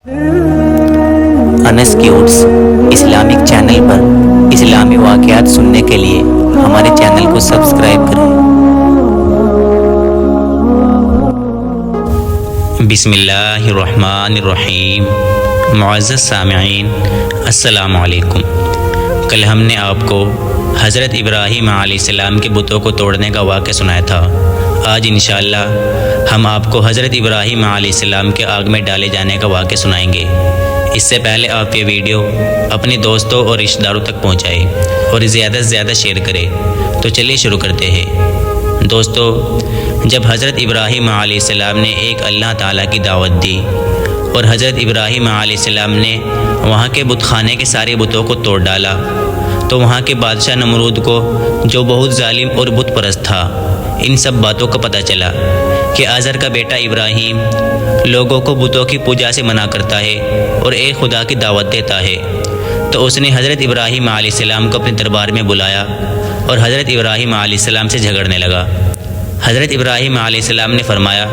انس کیوٹس Islamic channel پر اسلامی واقعات سننے کے لیے ہمارے چینل کو سبسکرائب کریں۔ بسم اللہ الرحمن الرحیم۔ معزز سامعین، السلام علیکم۔ کل ہم نے آپ کو حضرت ابراہیم علیہ السلام کے بتوں کو توڑنے کا واقعہ سنایا تھا۔ آج انشاءاللہ ہم آپ کو حضرت ابراہیم علیہ السلام کے آگ میں ڈالے جانے کا واقعہ سنائیں گے۔ اس سے پہلے آپ یہ ویڈیو اپنے دوستوں اور رشتہ داروں تک پہنچائیں اور زیادہ سے زیادہ شیئر کریں۔ تو چلیے شروع کرتے ہیں۔ دوستو، جب حضرت ابراہیم علیہ السلام نے ایک اللہ تعالیٰ کی دعوت دی اور حضرت ابراہیم علیہ السلام نے وہاں کے بت خانے کے سارے بتوں کو توڑ ڈالا، تو وہاں کے بادشاہ نمرود کو، جو بہت ظالم اور بت پرست تھا، ان سب باتوں کا پتہ چلا کہ آزر کا بیٹا ابراہیم لوگوں کو بتوں کی پوجا سے منع کرتا ہے اور ایک خدا کی دعوت دیتا ہے۔ تو اس نے حضرت ابراہیم علیہ السلام کو اپنے دربار میں بلایا اور حضرت ابراہیم علیہ السلام سے جھگڑنے لگا۔ حضرت ابراہیم علیہ السلام نے فرمایا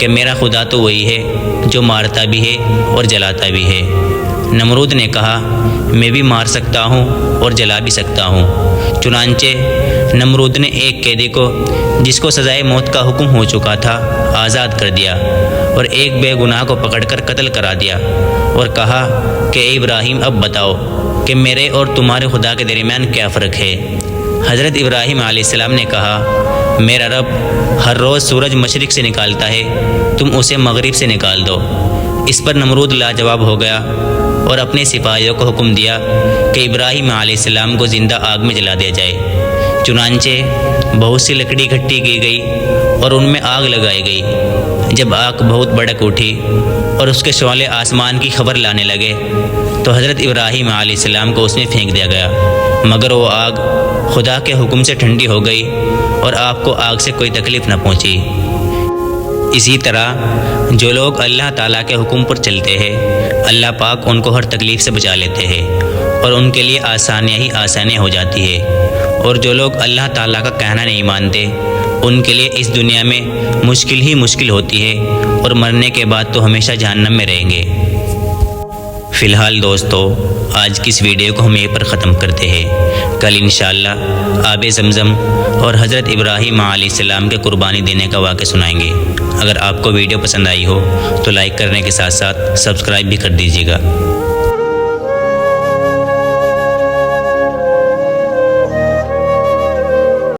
کہ میرا خدا تو وہی ہے جو مارتا بھی ہے اور جلاتا بھی ہے۔ نمرود نے کہا، میں بھی مار سکتا ہوں اور جلا بھی سکتا ہوں۔ چنانچہ نمرود نے ایک قیدی کو، جس کو سزائے موت کا حکم ہو چکا تھا، آزاد کر دیا اور ایک بے گناہ کو پکڑ کر قتل کرا دیا اور کہا کہ اے ابراہیم، اب بتاؤ کہ میرے اور تمہارے خدا کے درمیان کیا فرق ہے؟ حضرت ابراہیم علیہ السلام نے کہا، میرا رب ہر روز سورج مشرق سے نکالتا ہے، تم اسے مغرب سے نکال دو۔ اس پر نمرود لاجواب ہو گیا اور اپنے سپاہیوں کو حکم دیا کہ ابراہیم علیہ السلام کو زندہ آگ میں جلا دیا جائے۔ چنانچہ بہت سی لکڑی اکٹھی کی گئی اور ان میں آگ لگائی گئی۔ جب آگ بہت بھڑک اٹھی اور اس کے شعلے آسمان کی خبر لانے لگے، تو حضرت ابراہیم علیہ السلام کو اس میں پھینک دیا گیا، مگر وہ آگ خدا کے حکم سے ٹھنڈی ہو گئی اور آپ کو آگ سے کوئی تکلیف نہ پہنچی۔ اسی طرح جو لوگ اللہ تعالیٰ کے حکم پر چلتے ہیں، اللہ پاک ان کو ہر تکلیف سے بچا لیتے ہیں اور ان کے لیے آسانیاں ہی آسانیاں ہو جاتی ہے۔ اور جو لوگ اللہ تعالیٰ کا کہنا نہیں مانتے، ان کے لیے اس دنیا میں مشکل ہی مشکل ہوتی ہے اور مرنے کے بعد تو ہمیشہ جہنم میں رہیں گے۔ فی الحال دوستو، آج کی اس ویڈیو کو ہم یہیں پر ختم کرتے ہیں۔ کل انشاءاللہ آب زمزم اور حضرت ابراہیم علیہ السلام کے قربانی دینے کا واقعہ سنائیں گے۔ اگر آپ کو ویڈیو پسند آئی ہو تو لائک کرنے کے ساتھ ساتھ سبسکرائب بھی کر دیجیے گا۔